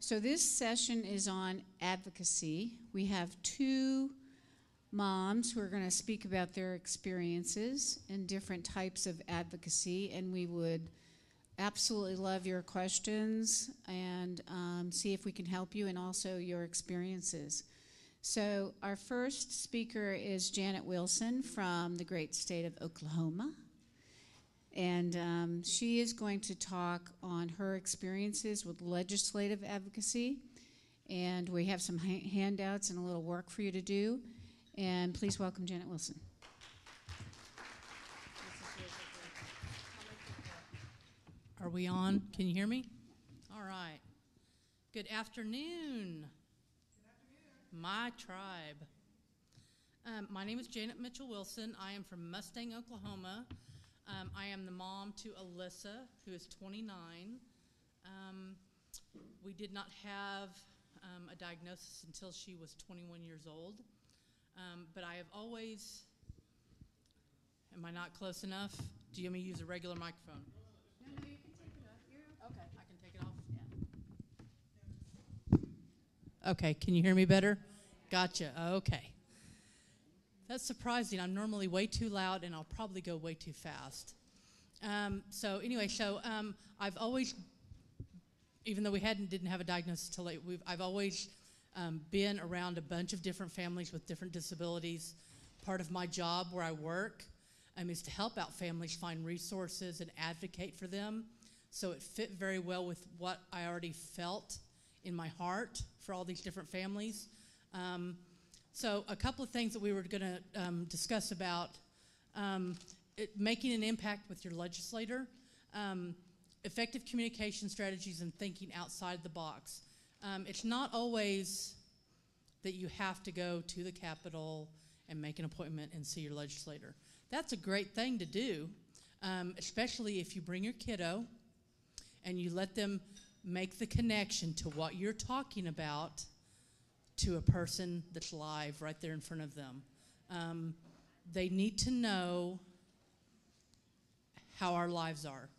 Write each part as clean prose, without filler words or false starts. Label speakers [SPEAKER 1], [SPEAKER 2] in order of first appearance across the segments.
[SPEAKER 1] So this session is on advocacy. We have two moms who are going to speak about their experiences and different types of advocacy, and we would absolutely love your questions and see if we can help you, and also your experiences. So our first speaker is Janet Wilson from the great state of Oklahoma. And she is going to talk on her experiences with legislative advocacy. And we have some handouts and a little work for you to do. And please welcome Janet Wilson.
[SPEAKER 2] Are we on? Can you hear me? All right. Good afternoon. My tribe. My name is Janet Mitchell Wilson. I am from Mustang, Oklahoma. I am the mom to Alyssa, who is 29. We did not have a diagnosis until she was 21 years old. But I have always, am I not close enough? Do you want me to use a regular microphone? No, you can take it off. Okay, I can take it off? Yeah. Okay, can you hear me better? Gotcha, okay. That's surprising. I'm normally way too loud, and I'll probably go way too fast. I've always, even though we didn't have a diagnosis till late, I've always been around a bunch of different families with different disabilities. Part of my job where I work is to help out families find resources and advocate for them. So it fit very well with what I already felt in my heart for all these different families. So a couple of things that we were going to discuss about making an impact with your legislator, effective communication strategies, and thinking outside the box. It's not always that you have to go to the Capitol and make an appointment and see your legislator. That's a great thing to do, especially if you bring your kiddo and you let them make the connection to what you're talking about to a person that's live right there in front of them. They need to know how our lives are.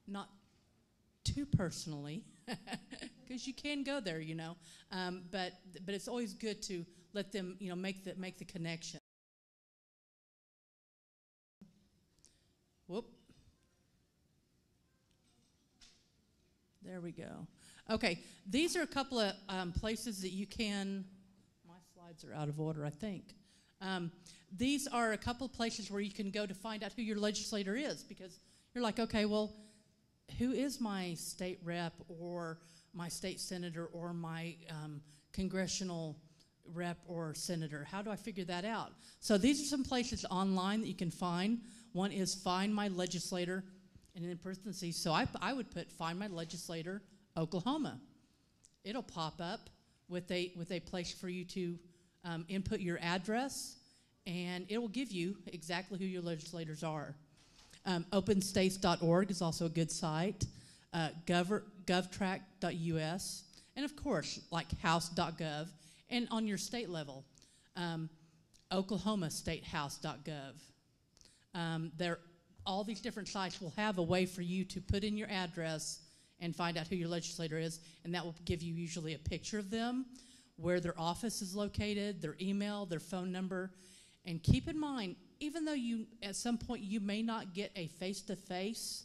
[SPEAKER 2] Not too personally, because you can go there, you know. But it's always good to let them, you know, make the connection. Whoop. There we go. Okay, these are a couple of places that you can, my slides are out of order, I think. These are a couple of places where you can go to find out who your legislator is, because you're like, okay, well, who is my state rep or my state senator or my congressional rep or senator? How do I figure that out? So these are some places online that you can find. One is Find My Legislator, and in parentheses, so I would put Find My Legislator, Oklahoma. It'll pop up with a place for you to input your address, and it will give you exactly who your legislators are. Openstates.org is also a good site. Govtrack.us, and of course, like house.gov, and on your state level, oklahomastatehouse.gov. All these different sites will have a way for you to put in your address and find out who your legislator is, and that will give you usually a picture of them, where their office is located, their email, their phone number. And keep in mind, even though at some point you may not get a face-to-face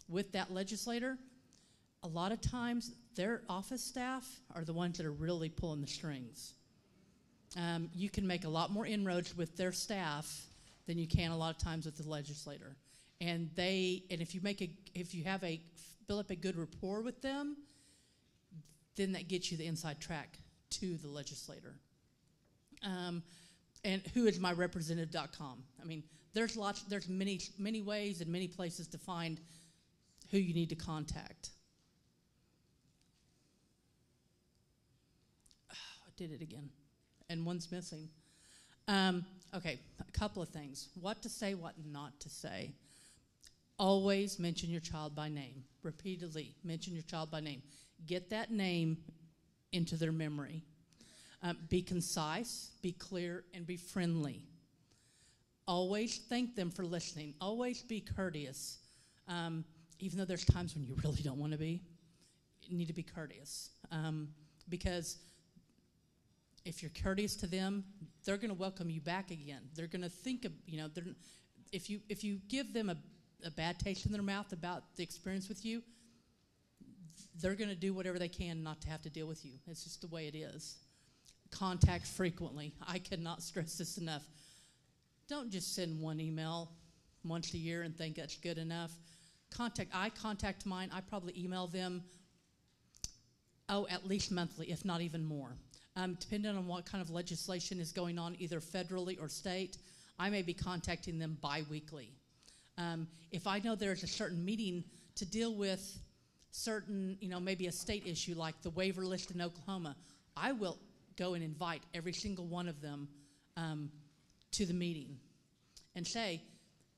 [SPEAKER 2] with that legislator, a lot of times their office staff are the ones that are really pulling the strings. You can make a lot more inroads with their staff than you can a lot of times with the legislator. And if you build up a good rapport with them, then that gets you the inside track to the legislator. And whoismyrepresentative.com. I mean, there's many ways and many places to find who you need to contact. Oh, I did it again, and one's missing. Okay, a couple of things. What to say, what not to say. Always mention your child by name. Repeatedly mention your child by name. Get that name into their memory. Be concise, be clear, and be friendly. Always thank them for listening. Always be courteous. Even though there's times when you really don't want to be. need to be courteous, because if you're courteous to them, they're going to welcome you back again. They're going to think of, if you give them a bad taste in their mouth about the experience with you, they're going to do whatever they can not to have to deal with you. It's just the way it is. Contact frequently. I cannot stress this enough. Don't just send one email once a year and think that's good enough. I contact mine. I probably email them, at least monthly, if not even more. Depending on what kind of legislation is going on, either federally or state, I may be contacting them bi-weekly. If I know there's a certain meeting to deal with certain, maybe a state issue like the waiver list in Oklahoma, I will go and invite every single one of them to the meeting and say,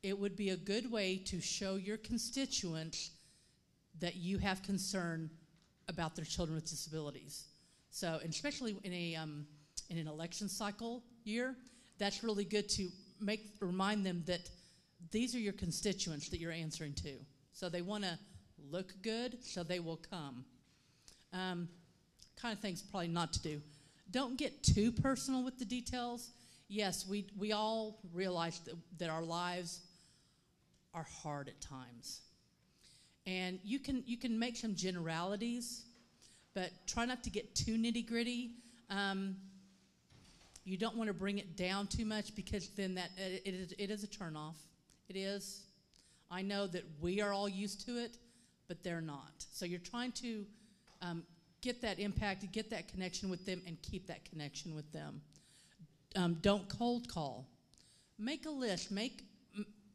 [SPEAKER 2] it would be a good way to show your constituents that you have concern about their children with disabilities. So, and especially in an election cycle year, that's really good to remind them that these are your constituents that you're answering to. So they want to look good, so they will come. Kind of things probably not to do. Don't get too personal with the details. Yes, we all realize that our lives are hard at times. And you can make some generalities, but try not to get too nitty-gritty. You don't want to bring it down too much, because then it is a turnoff. It is. I know that we are all used to it, but they're not. So you're trying to get that impact, get that connection with them, and keep that connection with them. Don't cold call. Make a list.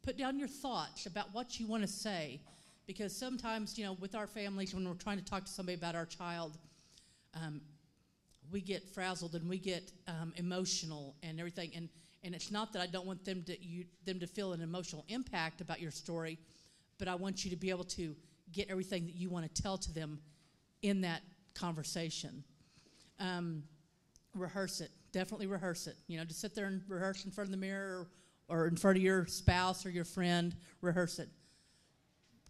[SPEAKER 2] Put down your thoughts about what you want to say. Because sometimes, with our families, when we're trying to talk to somebody about our child, we get frazzled and we get emotional and everything. And it's not that I don't want them to feel an emotional impact about your story, but I want you to be able to get everything that you want to tell to them in that conversation. Rehearse it. Definitely rehearse it. Just sit there and rehearse in front of the mirror or in front of your spouse or your friend. Rehearse it.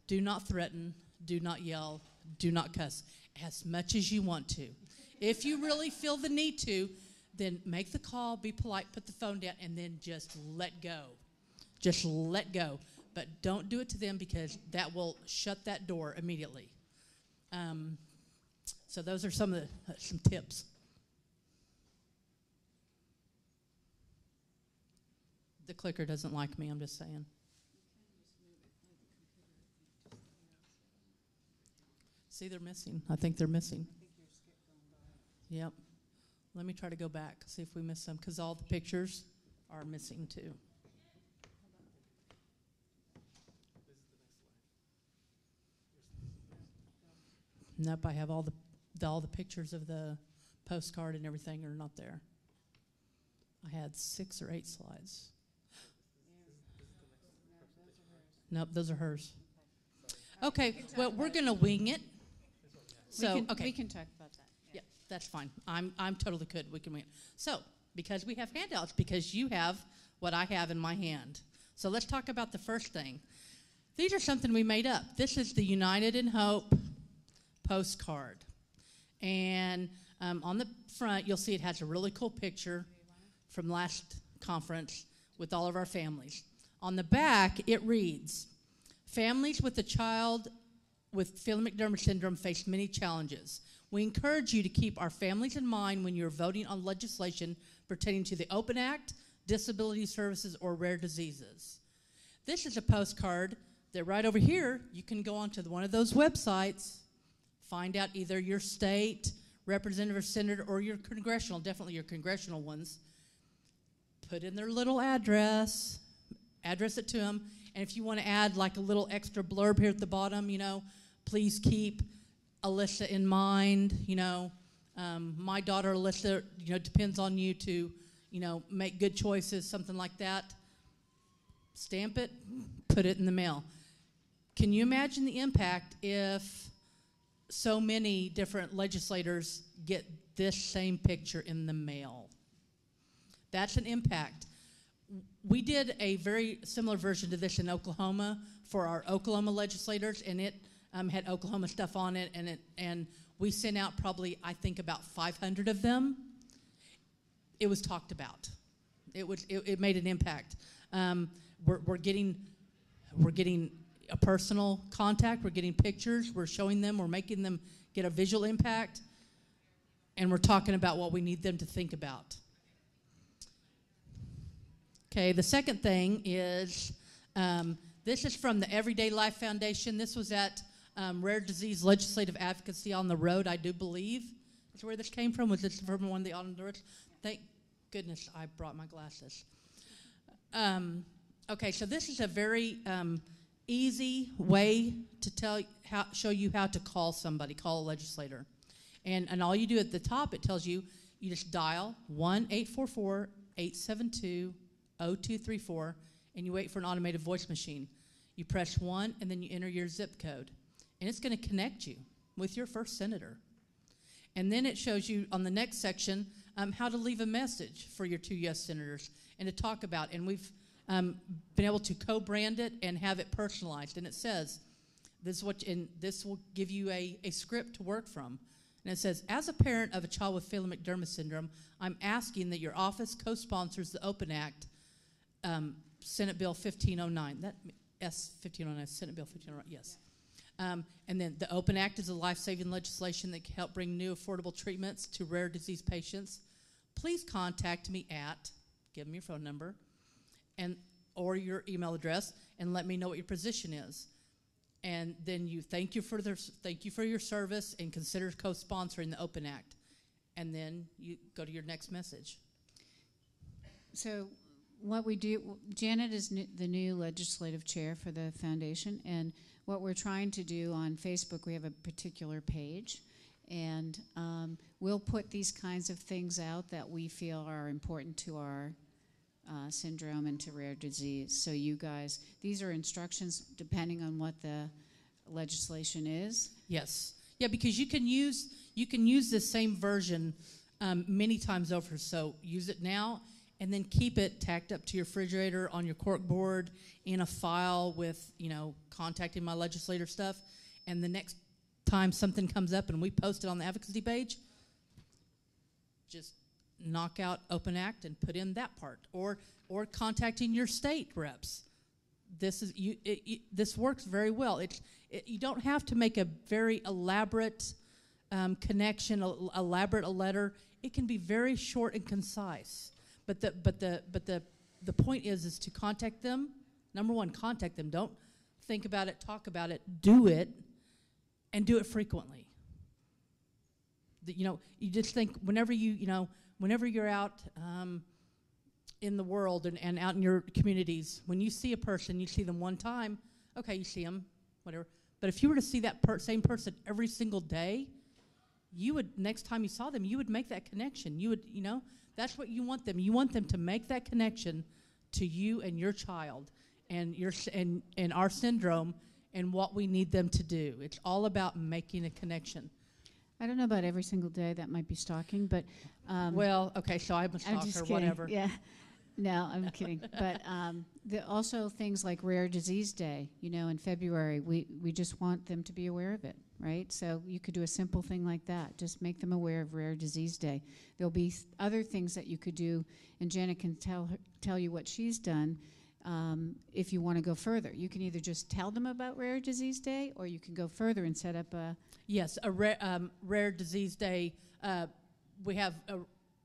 [SPEAKER 2] Do not threaten, do not yell, do not cuss, as much as you want to. If you really feel the need to, then make the call, be polite, put the phone down, and then just let go. Just let go. But don't do it to them, because that will shut that door immediately. So those are some tips. The clicker doesn't like me, I'm just saying. See, they're missing. I think they're missing. Yep. Let me try to go back, see if we miss some, because all the pictures are missing too. Nope, I have all the pictures of the postcard and everything are not there. I had 6 or 8 slides. Nope, those are hers. Okay, well, we're going to wing it. So,
[SPEAKER 1] we can talk about that.
[SPEAKER 2] Yeah, that's fine. I'm totally good. We can win. So, because we have handouts, because you have what I have in my hand. So let's talk about the first thing. These are something we made up. This is the United in Hope postcard. And on the front, you'll see it has a really cool picture from last conference with all of our families. On the back, it reads, families with a child with Phelan-McDermid syndrome face many challenges. We encourage you to keep our families in mind when you're voting on legislation pertaining to the Open Act, disability services, or rare diseases. This is a postcard that right over here, you can go onto one of those websites, find out either your state representative or senator or your congressional, definitely your congressional ones, put in their little address it to them, and if you want to add like a little extra blurb here at the bottom, please keep Alyssa in mind, my daughter Alyssa, depends on you to, make good choices, something like that. Stamp it, put it in the mail. Can you imagine the impact if so many different legislators get this same picture in the mail? That's an impact. We did a very similar version to this in Oklahoma for our Oklahoma legislators, and it had Oklahoma stuff on it, and we sent out probably, I think, about 500 of them. It was talked about. It made an impact. We're getting a personal contact. We're getting pictures. We're showing them. We're making them get a visual impact, and we're talking about what we need them to think about. Okay, the second thing is, this is from the Everyday Life Foundation. This was at Rare Disease Legislative Advocacy on the Road, I do believe. That's where this came from. Was this from one of the auditors? Thank goodness I brought my glasses. Okay, so this is a very easy way to show you how to call somebody, call a legislator. And all you do at the top, it tells you, you just dial 1-844-872-0234, and you wait for an automated voice machine. You press 1, and then you enter your zip code. And it's going to connect you with your first senator. And then it shows you on the next section how to leave a message for your 2 U.S. senators and to talk about. And we've been able to co-brand it and have it personalized. And it says, this will give you a script to work from. And it says, as a parent of a child with Phelan-McDermid syndrome, I'm asking that your office co-sponsors the Open Act, Senate Bill 1509. That S1509, Senate Bill 1509, yes. And then the Open Act is a life-saving legislation that can help bring new affordable treatments to rare disease patients. Please contact me at, give them your phone number, or your email address, and let me know what your position is. And then you thank you for your service and consider co-sponsoring the Open Act. And then you go to your next message.
[SPEAKER 1] So what we do, Janet is the new legislative chair for the foundation, and what we're trying to do on Facebook, we have a particular page, and we'll put these kinds of things out that we feel are important to our syndrome and to rare disease. So you guys, these are instructions depending on what the legislation is.
[SPEAKER 2] Yes. Yeah, because you can use this same version many times over. So use it now, and then keep it tacked up to your refrigerator, on your cork board, in a file with, contacting my legislator stuff. And the next time something comes up and we post it on the advocacy page, just knock out Open Act and put in that part. Or contacting your state reps. This works very well. You don't have to make a very elaborate connection, elaborate a letter. It can be very short and concise. But the point is to contact them. Number one, contact them. Don't think about it, talk about it. Do it, and do it frequently. You just think whenever you're out in the world and out in your communities, when you see a person, you see them one time. Okay, you see them, whatever. But if you were to see that same person every single day, you would, next time you saw them, you would make that connection. You would, that's what you want them. You want them to make that connection to you and your child and our syndrome and what we need them to do. It's all about making a connection.
[SPEAKER 1] I don't know about every single day. That might be stalking, but
[SPEAKER 2] well, okay, so I'm a stalker, whatever.
[SPEAKER 1] Yeah, no, I'm kidding. But also things like Rare Disease Day. In February, we just want them to be aware of it, right? So you could do a simple thing like that. Just make them aware of Rare Disease Day. There'll be other things that you could do, and Janet can tell you what she's done. If you want to go further, you can either just tell them about Rare Disease Day, or you can go further and set up a...
[SPEAKER 2] Yes, a Rare Disease Day. We have a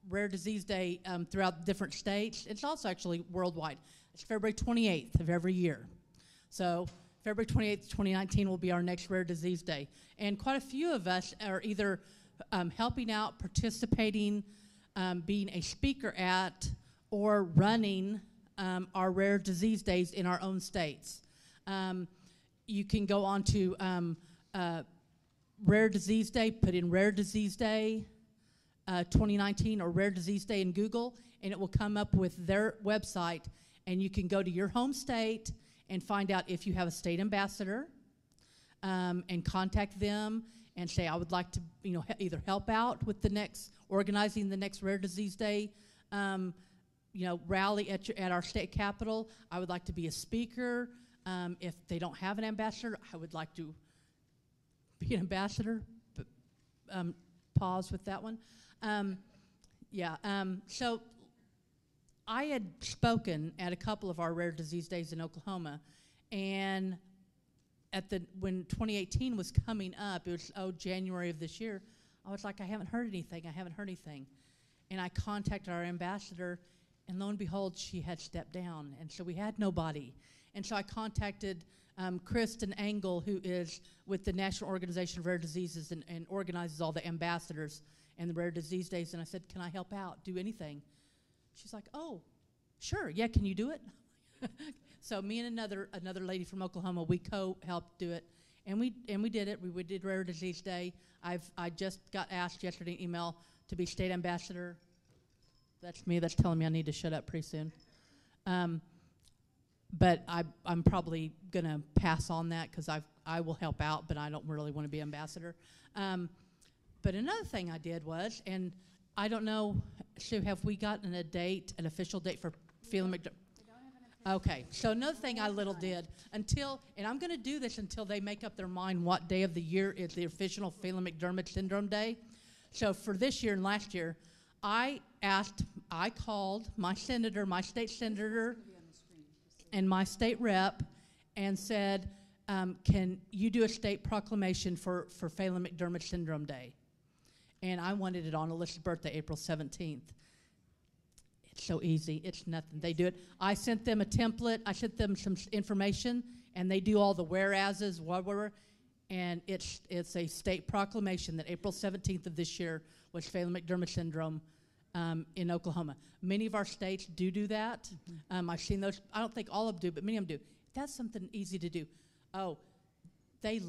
[SPEAKER 2] Rare Disease Day throughout different states. It's also actually worldwide. It's February 28th of every year. So February 28th, 2019 will be our next Rare Disease Day. And quite a few of us are either helping out, participating, being a speaker at, or running our Rare Disease Days in our own states. You can go on to Rare Disease Day, put in Rare Disease Day 2019 or Rare Disease Day in Google, and it will come up with their website, and you can go to your home state and find out if you have a state ambassador and contact them and say, I would like to either help out with organizing the next Rare Disease Day rally at our state capitol. I would like to be a speaker. If they don't have an ambassador, I would like to be an ambassador. But, pause with that one. So I had spoken at a couple of our rare disease days in Oklahoma, and when 2018 was coming up, it was January of this year, I was like, I haven't heard anything. And I contacted our ambassador, and lo and behold, she had stepped down, and so we had nobody. And so I contacted Kristen Engel, who is with the National Organization of Rare Diseases and organizes all the ambassadors and the Rare Disease Days, and I said, can I help out, do anything? She's like, oh, sure, yeah, can you do it? So me and another lady from Oklahoma, we helped do it, and we did it. We did Rare Disease Day. I just got asked yesterday in email to be state ambassador. That's me. That's telling me I need to shut up pretty soon. But I'm probably gonna pass on that because I will help out, but I don't really want to be ambassador. But another thing I did was, and I don't know, Sue, have we gotten an official date for Phelan-McDermid? Okay, so another thing I did and I'm going to do this until they make up their mind what day of the year is the official Phelan-McDermid Syndrome Day. So for this year and last year, I called my state senator, and my state rep, and said, can you do a state proclamation for Phelan-McDermid Syndrome Day? And I wanted it on Alyssa's birthday, April 17th. It's so easy. It's nothing. They do it. I sent them a template. I sent them some information, and they do all the whereases, whatever. And it's a state proclamation that April 17th of this year was Phelan-McDermid syndrome in Oklahoma. Many of our states do that. I've seen those. I don't think all of them do, but many of them do. That's something easy to do. Oh, they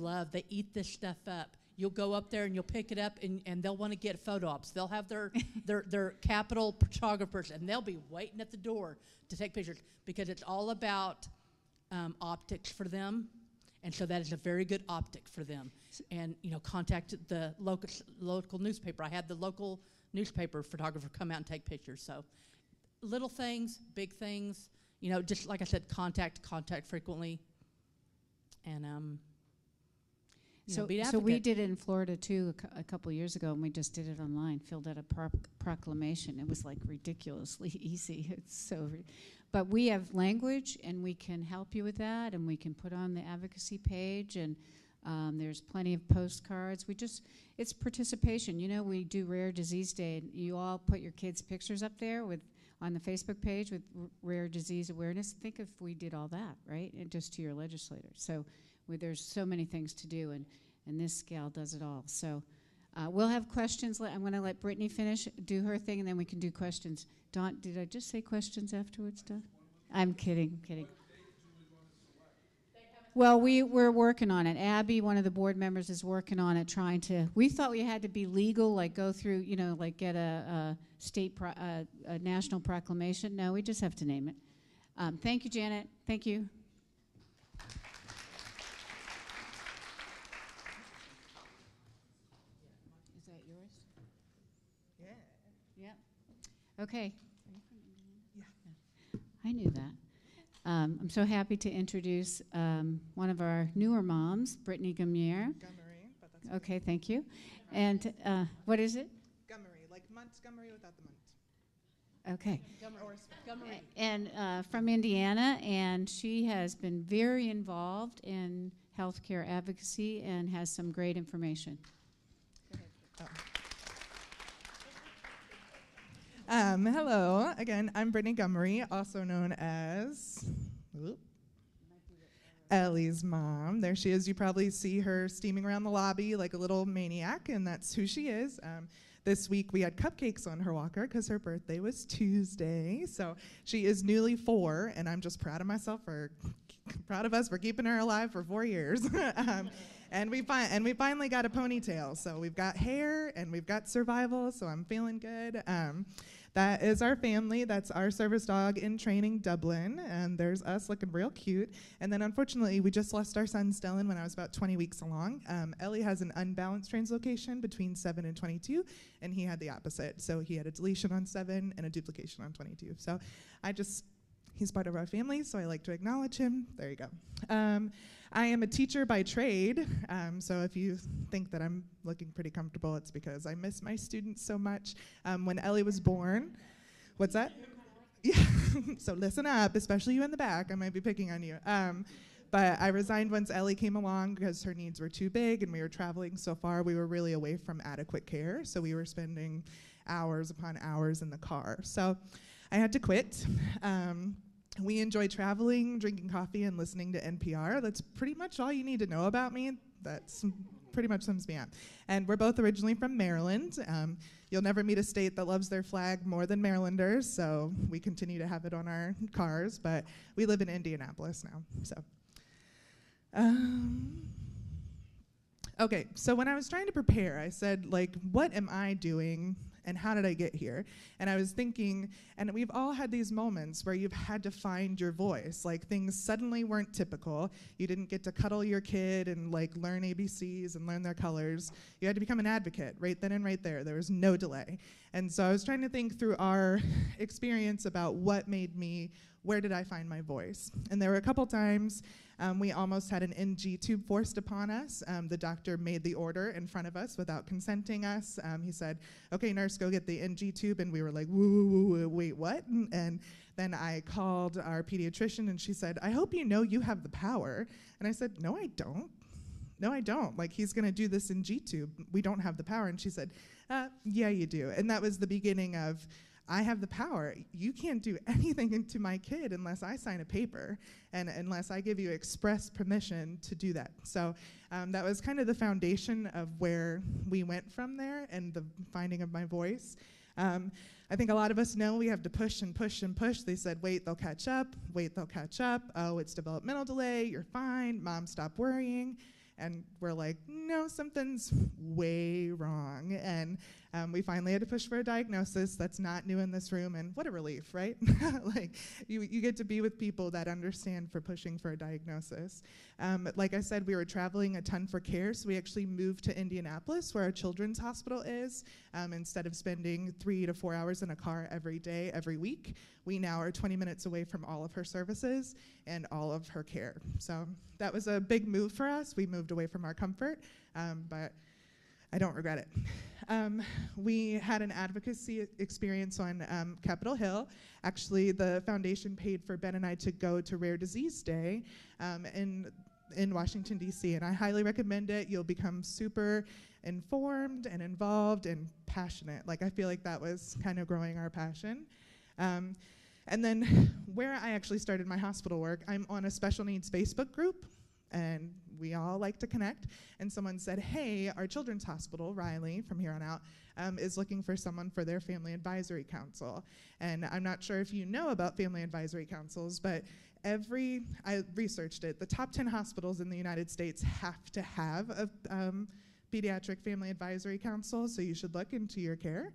[SPEAKER 2] eat this stuff up. You'll go up there and you'll pick it up, and they'll want to get photo ops. They'll have their capital photographers, and they'll be waiting at the door to take pictures because it's all about optics for them, and so that is a very good optic for them. And contact the local newspaper. I had the local newspaper photographer come out and take pictures. So little things, big things. Just like I said, contact frequently, and
[SPEAKER 1] So we did it in Florida too a couple years ago, and we just did it online. Filled out a proclamation. It was like ridiculously easy. But we have language, and we can help you with that, and we can put on the advocacy page, and there's plenty of postcards. It's participation. We do Rare Disease Day, and you all put your kids' pictures up there on the Facebook page with rare disease awareness. Think if we did all that, right? And just to your legislator. So there's so many things to do, and this gal does it all. So we'll have questions. I'm going to let Brittany do her thing, and then we can do questions. Dawn, did I just say questions afterwards, Dawn? I'm kidding. Well, we're working on it. Abby, one of the board members, is working on it, we thought we had to be legal, like go through, like get a national proclamation. No, we just have to name it. Thank you, Janet. Thank you. Is that yours?
[SPEAKER 3] Yeah.
[SPEAKER 1] Yeah. Okay. Yeah. I knew that. I'm so happy to introduce one of our newer moms, Brittany Gummier.
[SPEAKER 3] Gummery, but that's
[SPEAKER 1] okay. Thank you. And what is it?
[SPEAKER 3] Gummery, like Montgomery without the Mont.
[SPEAKER 1] Okay.
[SPEAKER 2] Gummery.
[SPEAKER 1] And from Indiana, and she has been very involved in healthcare advocacy and has some great information. Go ahead.
[SPEAKER 3] Hello, again, I'm Brittany Gummery, also known as Ellie's mom. There she is. You probably see her steaming around the lobby like a little maniac, and that's who she is. This week we had cupcakes on her walker because her birthday was Tuesday. So she is newly 4, and I'm just proud of myself proud of us for keeping her alive for 4 years. And we finally got a ponytail. So we've got hair and we've got survival, so I'm feeling good. That is our family. That's our service dog in training, Dublin. And there's us looking real cute. And then unfortunately, we just lost our son, Stellan, when I was about 20 weeks along. Ellie has an unbalanced translocation between 7 and 22, and he had the opposite. So he had a deletion on 7 and a duplication on 22. So he's part of our family, so I like to acknowledge him. There you go. I am a teacher by trade, so if you think that I'm looking pretty comfortable, it's because I miss my students so much. When Ellie was born, what's that? Yeah, so listen up, especially you in the back. I might be picking on you. But I resigned once Ellie came along because her needs were too big and we were traveling so far, we were really away from adequate care, so we were spending hours upon hours in the car. So I had to quit. We enjoy traveling, drinking coffee, and listening to NPR. That's pretty much all you need to know about me. That's pretty much sums me up. And we're both originally from Maryland. You'll never meet a state that loves their flag more than Marylanders, so we continue to have it on our cars, but we live in Indianapolis now, so. Okay, so when I was trying to prepare, I said, like, what am I doing and how did I get here? And I was thinking, and we've all had these moments where you've had to find your voice, like things suddenly weren't typical. You didn't get to cuddle your kid and like learn ABCs and learn their colors. You had to become an advocate right then and right there. There was no delay. And so I was trying to think through our experience about what made me, where did I find my voice? And there were a couple times we almost had an NG tube forced upon us. The doctor made the order in front of us without consenting us. He said, okay, nurse, go get the NG tube. And we were like, woo, woo, woo, woo, wait, what? And then I called our pediatrician and she said, I hope you know you have the power. And I said, no, I don't. No, I don't. Like, he's gonna do this NG tube. We don't have the power. And she said, yeah, you do. And that was the beginning of, I have the power. You can't do anything to my kid unless I sign a paper and unless I give you express permission to do that. So that was kind of the foundation of where we went from there and the finding of my voice. I think a lot of us know we have to push and push and push. They said, wait, they'll catch up. Wait, they'll catch up. Oh, it's developmental delay. You're fine. Mom, stop worrying. And we're like, no, something's way wrong. And we finally had to push for a diagnosis. That's not new in this room, and what a relief, right? Like, you get to be with people that understand for pushing for a diagnosis. Like I said, we were traveling a ton for care, so we actually moved to Indianapolis, where our children's hospital is. Instead of spending 3 to 4 hours in a car every day, every week, we now are 20 minutes away from all of her services and all of her care. So that was a big move for us. We moved away from our comfort, but I don't regret it. We had an advocacy experience on Capitol Hill. Actually, the foundation paid for Ben and I to go to Rare Disease Day in Washington, D.C., and I highly recommend it. You'll become super informed and involved and passionate. Like, I feel like that was kind of growing our passion. And then where I actually started my hospital work, I'm on a special needs Facebook group, and we all like to connect. And someone said, hey, our children's hospital, Riley, from here on out, is looking for someone for their family advisory council. And I'm not sure if you know about family advisory councils, but I researched it, the top 10 hospitals in the United States have to have a pediatric family advisory council, so you should look into your care.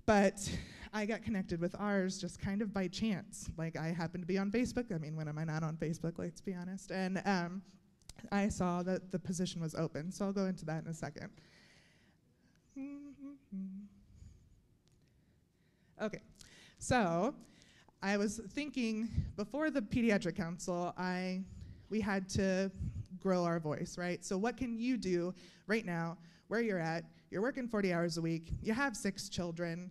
[SPEAKER 3] But I got connected with ours just kind of by chance. Like, I happened to be on Facebook. I mean, when am I not on Facebook, let's be honest. And I saw that the position was open, so I'll go into that in a second. Okay, so I was thinking, before the Pediatric Council, we had to grow our voice, right? So what can you do right now, where you're at? You're working 40 hours a week, you have 6 children,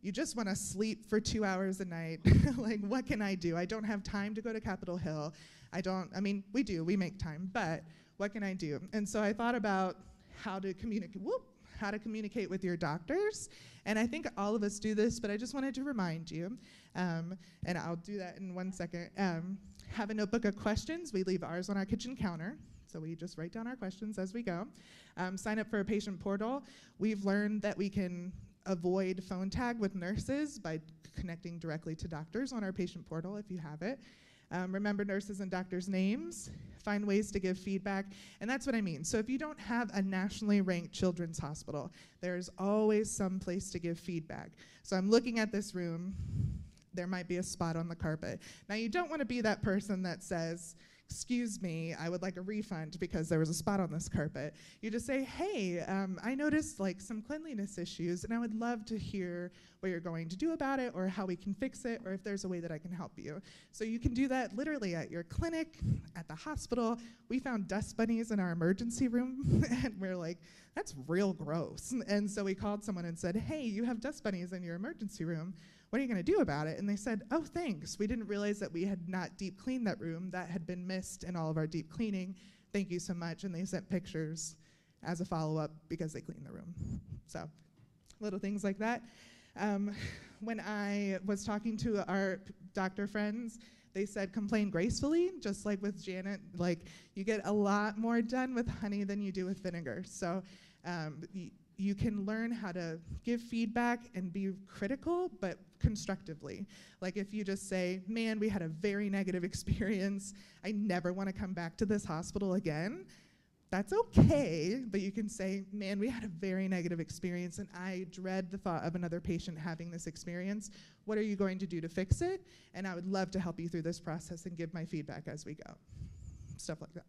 [SPEAKER 3] you just want to sleep for 2 hours a night. Like, what can I do? I don't have time to go to Capitol Hill. We make time, but what can I do? And so I thought about how to communicate with your doctors. And I think all of us do this, but I just wanted to remind you, and I'll do that in 1 second. Have a notebook of questions. We leave ours on our kitchen counter. So we just write down our questions as we go. Sign up for a patient portal. We've learned that we can avoid phone tag with nurses by connecting directly to doctors on our patient portal if you have it. Remember nurses and doctors' names. Find ways to give feedback. And that's what I mean. So if you don't have a nationally ranked children's hospital, there's always some place to give feedback. So I'm looking at this room. There might be a spot on the carpet. Now, you don't want to be that person that says, excuse me, I would like a refund because there was a spot on this carpet. You just say, hey, I noticed like some cleanliness issues, and I would love to hear what you're going to do about it, or how we can fix it, or if there's a way that I can help you. So you can do that literally at your clinic, at the hospital. We found dust bunnies in our emergency room, and we're like, that's real gross. And so we called someone and said, hey, you have dust bunnies in your emergency room. What are you going to do about it? And they said, oh, thanks. We didn't realize that we had not deep cleaned that room. That had been missed in all of our deep cleaning. Thank you so much. And they sent pictures as a follow-up because they cleaned the room. So little things like that. When I was talking to our doctor friends, they said complain gracefully, just like with Janet. Like, you get a lot more done with honey than you do with vinegar. So you can learn how to give feedback and be critical, but constructively. Like if you just say, man, we had a very negative experience, I never want to come back to this hospital again, that's okay, but you can say, man, we had a very negative experience and I dread the thought of another patient having this experience. What are you going to do to fix it? And I would love to help you through this process and give my feedback as we go. Stuff like that.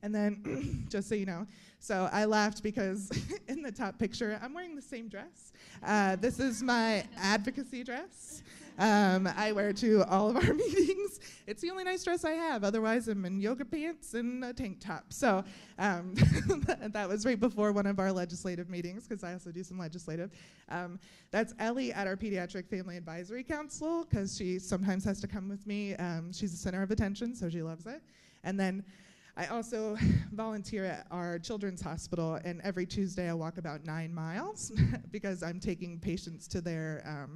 [SPEAKER 3] And then, just so you know, so I laughed because in the top picture, I'm wearing the same dress. This is my advocacy dress. I wear to all of our meetings. It's the only nice dress I have. Otherwise, I'm in yoga pants and a tank top. So that was right before one of our legislative meetings, because I also do some legislative. That's Ellie at our Pediatric Family Advisory Council, because she sometimes has to come with me. She's the center of attention, so she loves it. And then I also volunteer at our children's hospital, and every Tuesday I walk about 9 miles because I'm taking patients to their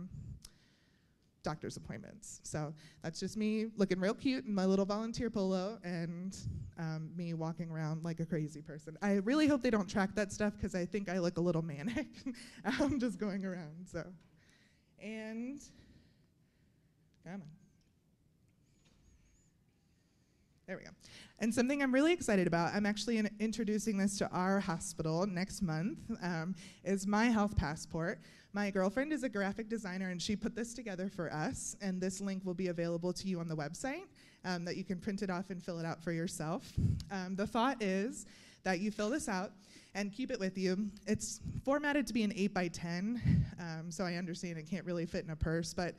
[SPEAKER 3] doctor's appointments. So that's just me looking real cute in my little volunteer polo, and me walking around like a crazy person. I really hope they don't track that stuff because I think I look a little manic. I'm just going around, so. And, come on. There we go. And something I'm really excited about, I'm actually introducing this to our hospital next month, is My Health Passport. My girlfriend is a graphic designer, and she put this together for us, and this link will be available to you on the website that you can print it off and fill it out for yourself. The thought is that you fill this out and keep it with you. It's formatted to be an 8x10, so I understand it can't really fit in a purse, but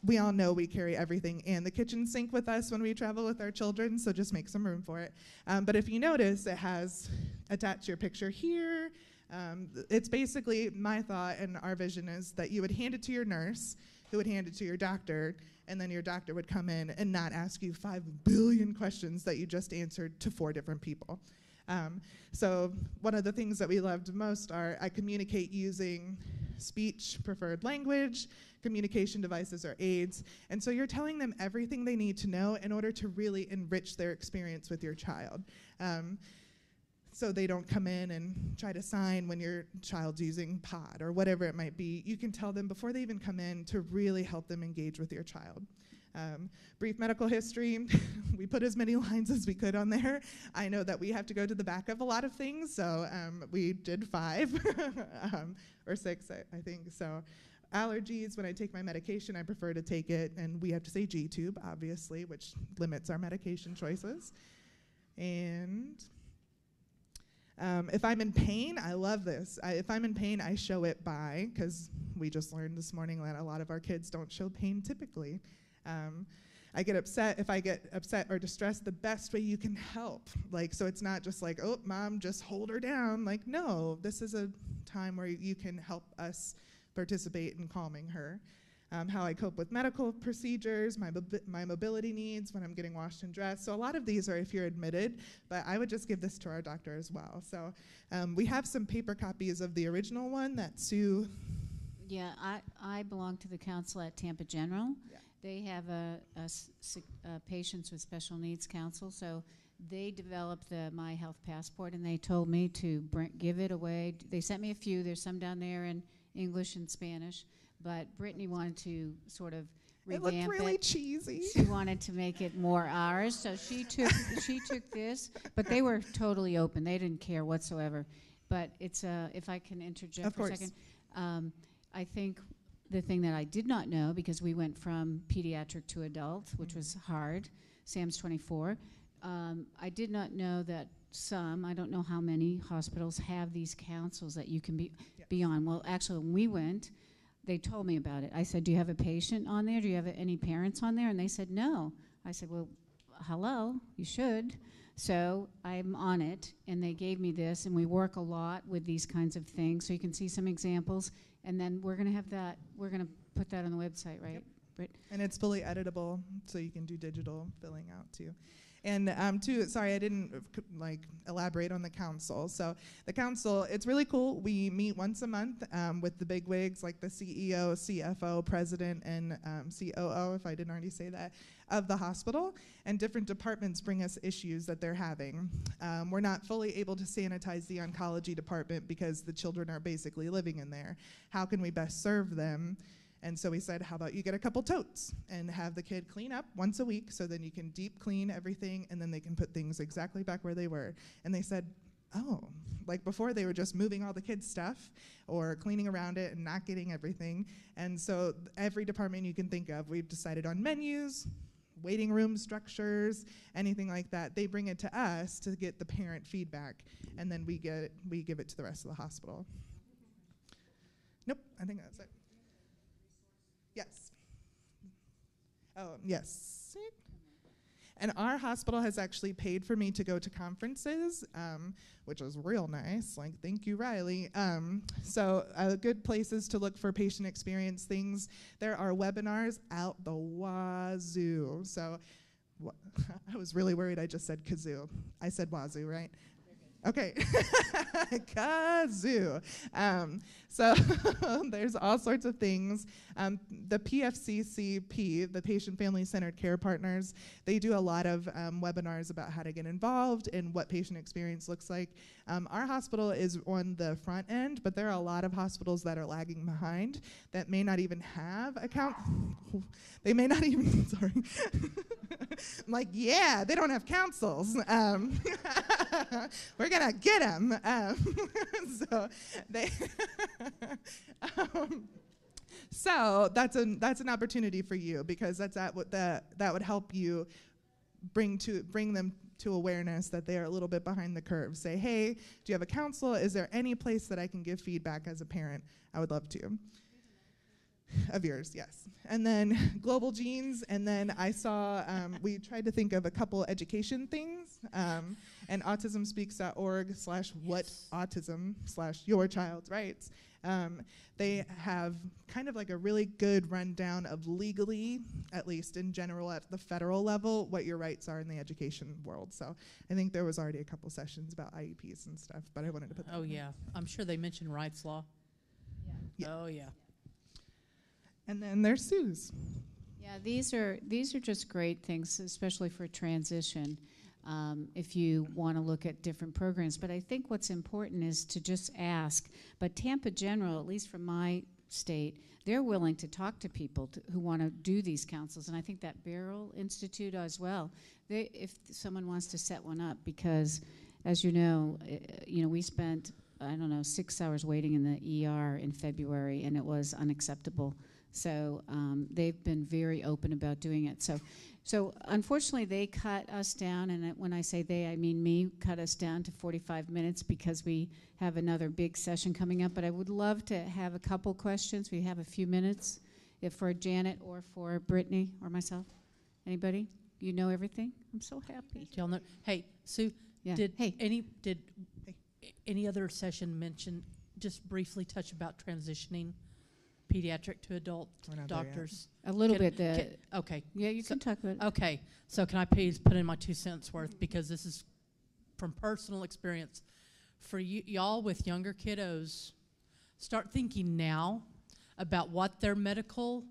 [SPEAKER 3] we all know we carry everything and the kitchen sink with us when we travel with our children, so just make some room for it. But if you notice, it has attached your picture here. It's basically my thought and our vision is that you would hand it to your nurse, who would hand it to your doctor, and then your doctor would come in and not ask you 5 billion questions that you just answered to 4 different people. So one of the things that we loved most are I communicate using speech, preferred language, communication devices or aids, and so you're telling them everything they need to know in order to really enrich their experience with your child. So they don't come in and try to sign when your child's using pod or whatever it might be. You can tell them before they even come in to really help them engage with your child. Brief medical history, we put as many lines as we could on there. I know that we have to go to the back of a lot of things, so we did 5 or 6, I think. So allergies, when I take my medication, I prefer to take it, and we have to say G-tube, obviously, which limits our medication choices. And if I'm in pain, I love this. If I'm in pain, I show it by, because we just learned this morning that a lot of our kids don't show pain typically. I get upset. If I get upset or distressed, the best way you can help. Like, so it's not just like, oh, mom, just hold her down. Like, no, this is a time where you can help us participate in calming her. How I cope with medical procedures, my mobility needs when I'm getting washed and dressed. So a lot of these are if you're admitted, but I would just give this to our doctor as well. So we have some paper copies of the original one that Sue.
[SPEAKER 1] Yeah, I belong to the council at Tampa General.
[SPEAKER 3] Yeah.
[SPEAKER 1] They have a Patients with Special Needs Council, so they developed the My Health Passport, and they told me to give it away. They sent me a few. There's some down there in English and Spanish, but Brittany wanted to sort of revamp it.
[SPEAKER 3] It looked really cheesy.
[SPEAKER 1] She wanted to make it more ours, so she took this, but they were totally open. They didn't care whatsoever. But it's if I can interject for a second, I think the thing that I did not know, because we went from pediatric to adult, which was hard, Sam's 24. I did not know that I don't know how many hospitals have these councils that you can be on. Well, actually, when we went, they told me about it. I said, do you have a patient on there? Do you have any parents on there? And they said, no. I said, well, hello, you should. So I'm on it, and they gave me this, and we work a lot with these kinds of things. So you can see some examples, and then we're going to have that. We're going to put that on the website, right?
[SPEAKER 3] Yep. And it's fully editable, so you can do digital filling out too. And sorry, I didn't elaborate on the council. So the council, it's really cool. We meet once a month with the bigwigs, like the CEO, CFO, president, and COO, if I didn't already say that, of the hospital. And different departments bring us issues that they're having. We're not fully able to sanitize the oncology department because the children are basically living in there. How can we best serve them? And so we said, how about you get a couple totes and have the kid clean up once a week, so then you can deep clean everything, and then they can put things exactly back where they were. And they said, oh, like before they were just moving all the kids' stuff or cleaning around it and not getting everything. And so every department you can think of, we've decided on menus, waiting room structures, anything like that. They bring it to us to get the parent feedback, and then we give it to the rest of the hospital. Nope, I think that's it. Yes. Oh, yes. And our hospital has actually paid for me to go to conferences, which was real nice. Like, thank you, Riley. So good places to look for patient experience things. There are webinars out the wazoo. So I was really worried I just said kazoo. I said wazoo, right? Okay, kazoo. So there's all sorts of things. The PFCCP, the Patient Family Centered Care Partners, they do a lot of webinars about how to get involved and what patient experience looks like. Our hospital is on the front end, but there are a lot of hospitals that are lagging behind that may not even have they may not even, sorry. I'm like, yeah, they don't have councils. We're gonna get them. So they, so that's an opportunity for you, because that would help you bring them to awareness that they are a little bit behind the curve. Say, hey, do you have a council? Is there any place that I can give feedback as a parent? I would love to. Of yours, yes. And then Global Genes, and then I saw, we tried to think of a couple education things, and autismspeaks.org/whatautism/your child's rights. They have kind of like a really good rundown of legally, at least in general at the federal level, what your rights are in the education world. So I think there was already a couple sessions about IEPs and stuff, but I wanted to put that in.
[SPEAKER 2] Yeah. I'm sure they mentioned rights law.
[SPEAKER 1] Yeah.
[SPEAKER 2] Oh, yeah.
[SPEAKER 3] And then there's Sue's.
[SPEAKER 1] Yeah, these are just great things, especially for transition, if you want to look at different programs. But I think what's important is to just ask. But Tampa General, at least from my state, they're willing to talk to people who want to do these councils. And I think that Barrel Institute as well, if someone wants to set one up, because as you know, we spent, 6 hours waiting in the ER in February, and it was unacceptable. So they've been very open about doing it. So unfortunately, they cut us down, and when I say they, I mean me, cut us down to 45 minutes because we have another big session coming up. But I would love to have a couple questions. We have a few minutes, if for Janet or for Brittany or myself. Anybody? You know everything? I'm so happy.
[SPEAKER 2] Hey, Sue,
[SPEAKER 1] Yeah.
[SPEAKER 2] did any other session mention, just briefly touch about transitioning pediatric to adult doctors?
[SPEAKER 1] A little bit.
[SPEAKER 2] Okay.
[SPEAKER 1] Yeah, you can talk about it.
[SPEAKER 2] Okay. So can I please put in my 2 cents worth, because this is from personal experience. For y'all with younger kiddos, start thinking now about what their medical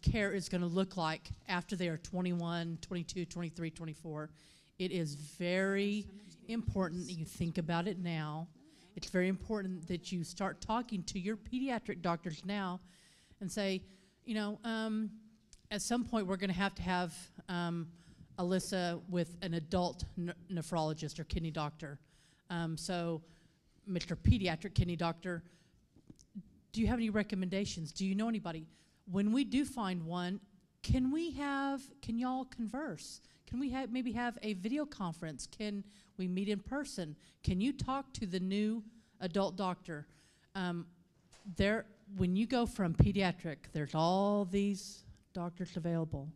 [SPEAKER 2] care is going to look like after they are 21, 22, 23, 24. It is very important that you think about it now. It's very important that you start talking to your pediatric doctors now and say, at some point we're going to have Alyssa with an adult nephrologist or kidney doctor. So, Mr. Pediatric Kidney Doctor, do you have any recommendations? Do you know anybody? When we do find one, can y'all converse? Can we maybe have a video conference? Can we meet in person? Can you talk to the new adult doctor? When you go from pediatric, there's all these doctors available.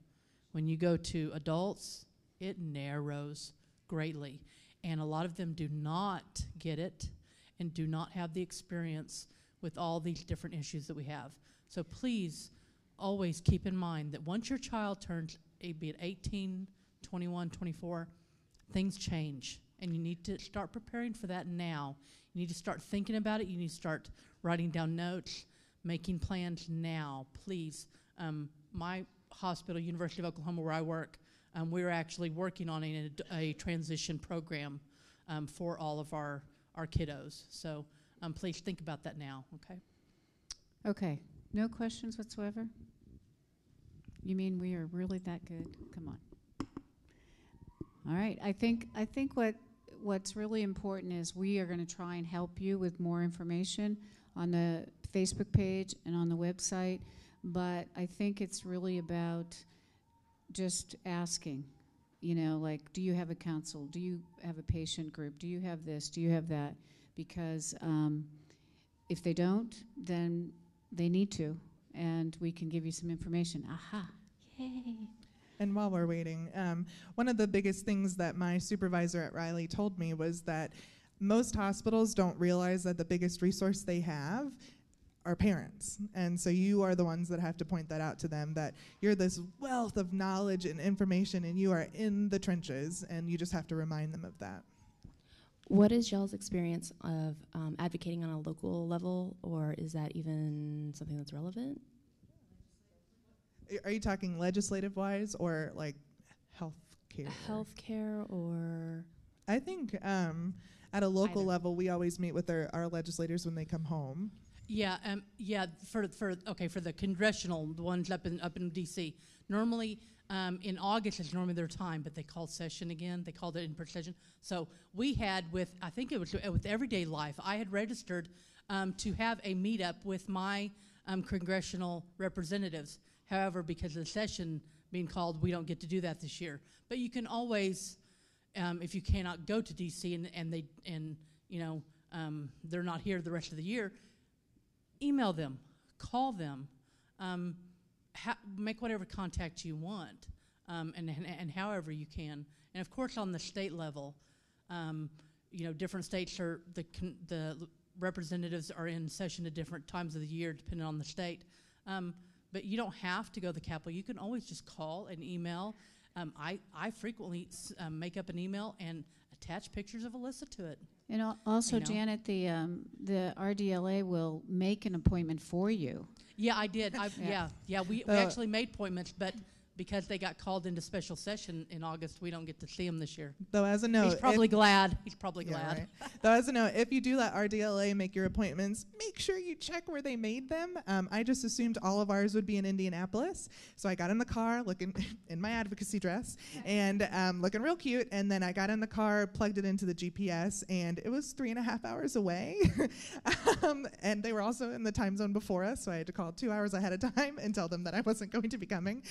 [SPEAKER 2] When you go to adults, it narrows greatly. And a lot of them do not get it and do not have the experience with all these different issues that we have. So please always keep in mind that once your child turns, be it 18, 21, 24, things change. And you need to start preparing for that now. You need to start thinking about it. You need to start writing down notes, making plans now, please. My hospital, University of Oklahoma, where I work, we're actually working on a transition program for all of our kiddos. So please think about that now, okay? Okay.
[SPEAKER 1] No questions whatsoever? You mean we are really that good? Come on. All right. I think what's really important is we are going to try and help you with more information on the Facebook page and on the website, but I think it's really about just asking, you know, like, do you have a counsel? Do you have a patient group? Do you have this? Do you have that? Because if they don't, then they need to, and we can give you some information. Aha. Yay.
[SPEAKER 3] And while we're waiting, one of the biggest things that my supervisor at Riley told me was that most hospitals don't realize that the biggest resource they have are parents. And so you are the ones that have to point that out to them, that you're this wealth of knowledge and information and you are in the trenches, and you just have to remind them of that.
[SPEAKER 4] What is y'all's experience of advocating on a local level, or is that even something that's relevant?
[SPEAKER 3] Are you talking legislative-wise or like healthcare?
[SPEAKER 4] Healthcare, or?
[SPEAKER 3] I think at a local level, we always meet with our legislators when they come home.
[SPEAKER 2] Yeah, for the congressional, the ones up in D.C. Normally, in August is normally their time, but they called session again. They called it in-person session. So we had I think it was with Everyday Life, I had registered to have a meetup with my congressional representatives. However, because of the session being called, we don't get to do that this year. But you can always, if you cannot go to D.C. and they're not here the rest of the year, email them, call them, make whatever contact you want, and however you can. And of course, on the state level, different states are the representatives are in session at different times of the year, depending on the state. But you don't have to go to the Capitol. You can always just call and email. I frequently make up an email and attach pictures of Alyssa to it.
[SPEAKER 1] And also, Janet, the RDLA will make an appointment for you.
[SPEAKER 2] Yeah, I did. We actually made appointments, but because they got called into special session in August, we don't get to see them this year.
[SPEAKER 3] Though as a note,
[SPEAKER 2] he's probably glad.
[SPEAKER 3] Right. Though as a note, if you do let RDLA make your appointments, make sure you check where they made them. I just assumed all of ours would be in Indianapolis, so I got in the car looking in my advocacy dress and looking real cute, and then I got in the car, plugged it into the GPS, and it was 3.5 hours away. And they were also in the time zone before us, so I had to call 2 hours ahead of time and tell them that I wasn't going to be coming.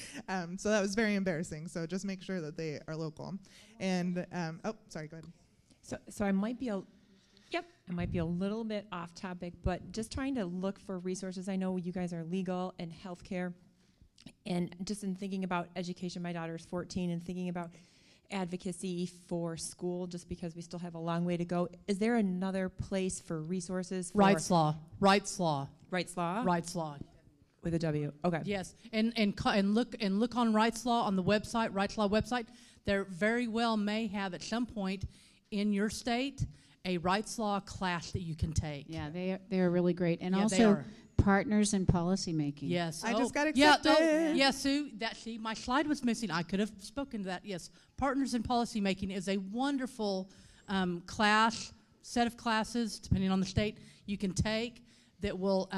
[SPEAKER 3] So that was very embarrassing. So just make sure that they are local. And sorry, go ahead.
[SPEAKER 5] So I might be I might be a little bit off topic, but just trying to look for resources. I know you guys are legal and healthcare, and just in thinking about education, my daughter's 14, and thinking about advocacy for school, just because we still have a long way to go. Is there another place for resources? For
[SPEAKER 2] Rights law.
[SPEAKER 5] With a W. Okay.
[SPEAKER 2] Yes, and look on Rights Law on the website, Rights Law website. There very well may have at some point in your state a Rights Law class that you can take.
[SPEAKER 1] Yeah, they are really great, and also partners in policymaking.
[SPEAKER 2] Yes,
[SPEAKER 3] I just got accepted.
[SPEAKER 2] Sue. My slide was missing. I could have spoken to that. Yes, partners in policymaking is a wonderful set of classes, depending on the state, you can take that will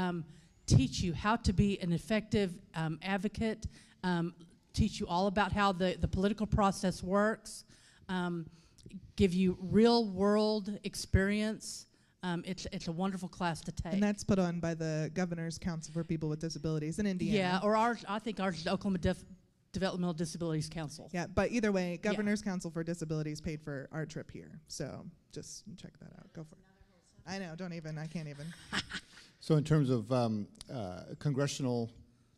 [SPEAKER 2] teach you how to be an effective advocate, teach you all about how the political process works, give you real-world experience. It's a wonderful class to take.
[SPEAKER 3] And that's put on by the Governor's Council for People with Disabilities in Indiana.
[SPEAKER 2] Yeah, or I think ours is Oklahoma Developmental Disabilities Council.
[SPEAKER 3] Yeah, but either way, Governor's Council for Disabilities paid for our trip here. So just check that out. Go for it. I know, I can't even.
[SPEAKER 6] So in terms of congressional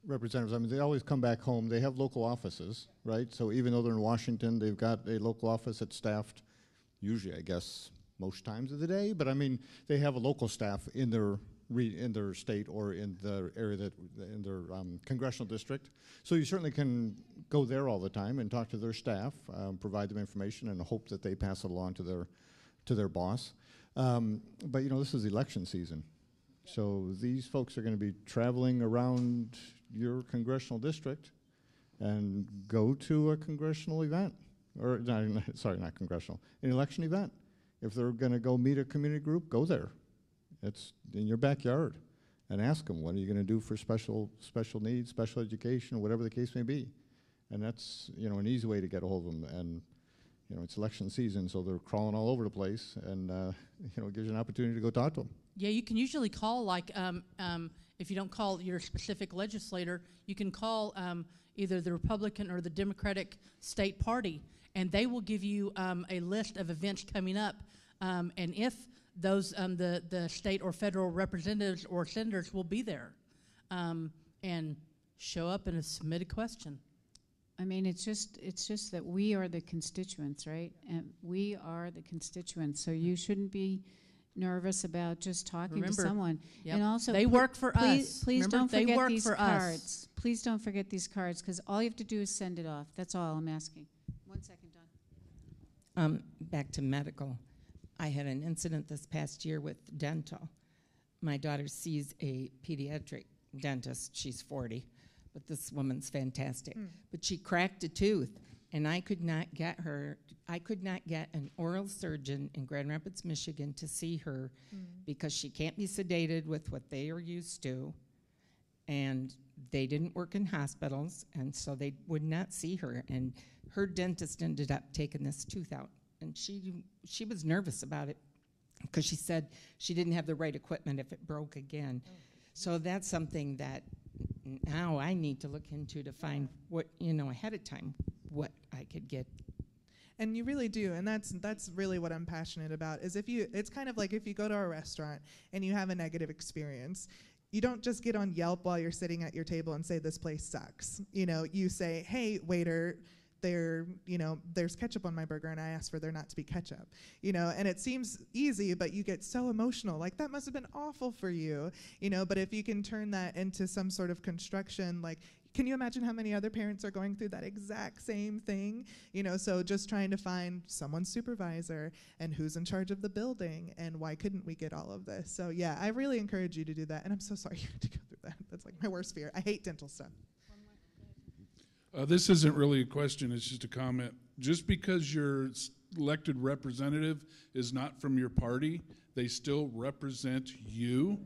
[SPEAKER 6] representatives, I mean, they always come back home. They have local offices, right? So even though they're in Washington, they've got a local office that's staffed, usually, I guess, most times of the day. But I mean, they have a local staff in their state or in the area that in their congressional district. So you certainly can go there all the time and talk to their staff, provide them information, and hope that they pass it along to their boss. But you know, this is election season, so these folks are going to be traveling around your congressional district and go to a congressional event, or not congressional, an election event. If they're going to go meet a community group, go there. It's in your backyard, and ask them, what are you going to do for special needs, special education, whatever the case may be. And that's, you know, an easy way to get a hold of them. And you know, it's election season, so they're crawling all over the place, and you know, it gives you an opportunity to go talk to them.
[SPEAKER 2] Yeah, you can usually call, like, if you don't call your specific legislator, you can call either the Republican or the Democratic state party, and they will give you a list of events coming up. And if those the state or federal representatives or senators will be there, and show up and submit a question.
[SPEAKER 1] I mean, it's just that we are the constituents, right? And we are the constituents, so you shouldn't be nervous about just talking to someone.
[SPEAKER 2] Yep.
[SPEAKER 1] And also,
[SPEAKER 2] they work for us.
[SPEAKER 1] Please
[SPEAKER 2] Remember,
[SPEAKER 1] don't forget these
[SPEAKER 2] for
[SPEAKER 1] cards.
[SPEAKER 2] Us.
[SPEAKER 1] Please don't forget these cards, because all you have to do is send it off. That's all I'm asking. 1 second, Don.
[SPEAKER 7] Back to medical. I had an incident this past year with dental. My daughter sees a pediatric dentist. She's 40, but this woman's fantastic. But she cracked a tooth, and I could not get an oral surgeon in Grand Rapids, Michigan to see her because she can't be sedated with what they are used to, and they didn't work in hospitals, and so they would not see her. And her dentist ended up taking this tooth out. And she was nervous about it because she said she didn't have the right equipment if it broke again. So that's something that now I need to look into to find what, you know, ahead of time, what I could get.
[SPEAKER 3] And you really do, and that's really what I'm passionate about. Is it's kind of like if you go to a restaurant and you have a negative experience, you don't just get on Yelp while you're sitting at your table and say this place sucks. You know, you say, hey, waiter, there's ketchup on my burger, and I asked for there not to be ketchup. You know, and it seems easy, but you get so emotional. Like, that must have been awful for you. You know, but if you can turn that into some sort of construction, like, can you imagine how many other parents are going through that exact same thing? You know, so just trying to find someone's supervisor and who's in charge of the building and why couldn't we get all of this? So yeah, I really encourage you to do that. And I'm so sorry you had to go through that. That's like my worst fear. I hate dental stuff.
[SPEAKER 8] This isn't really a question, it's just a comment. Just because your elected representative is not from your party, they still represent you,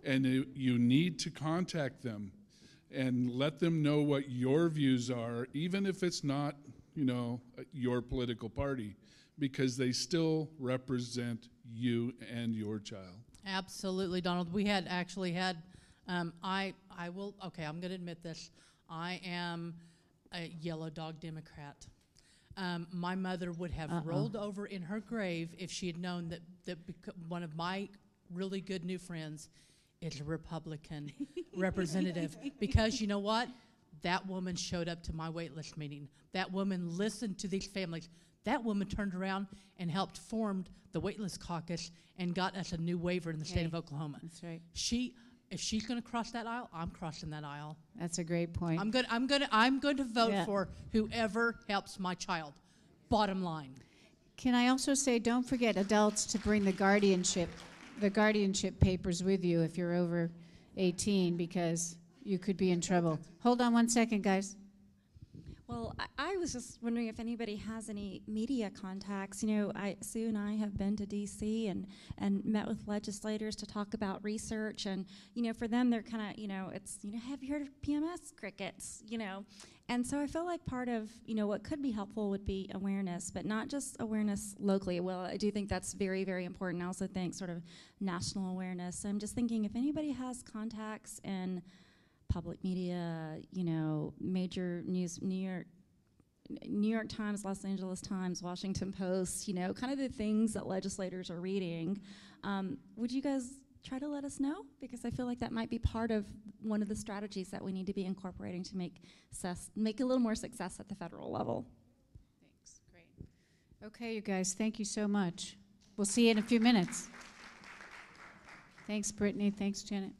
[SPEAKER 8] and you need to contact them and let them know what your views are, even if it's not, you know, your political party, because they still represent you and your child.
[SPEAKER 2] Absolutely, Donald. We had actually had, I'm going to admit this. I am a yellow dog Democrat. My mother would have rolled over in her grave if she had known that one of my really good new friends is a Republican representative. Because you know what? That woman showed up to my waitlist meeting. That woman listened to these families. That woman turned around and helped form the waitlist caucus and got us a new waiver in the state of Oklahoma.
[SPEAKER 1] That's right.
[SPEAKER 2] If she's going to cross that aisle, I'm crossing that aisle.
[SPEAKER 1] That's a great point.
[SPEAKER 2] I'm going to vote for whoever helps my child. Bottom line.
[SPEAKER 1] Can I also say, don't forget adults to bring the guardianship papers with you if you're over 18, because you could be in trouble. Hold on 1 second, guys.
[SPEAKER 9] Well, I was just wondering if anybody has any media contacts. You know, Sue and I have been to D.C. and met with legislators to talk about research. And, you know, for them, they're kind of, you know, it's, you know, have you heard of PMS crickets, you know? And so I feel like part of, you know, what could be helpful would be awareness, but not just awareness locally. Well, I do think that's very, very important. I also think sort of national awareness. So I'm just thinking if anybody has contacts in public media, major news, New York Times, Los Angeles Times, Washington Post, kind of the things that legislators are reading. Would you guys try to let us know? Because I feel like that might be part of one of the strategies that we need to be incorporating to make a little more success at the federal level.
[SPEAKER 1] Thanks, great. Okay, you guys, thank you so much. We'll see you in a few minutes. Thanks, Brittany. Thanks, Janet.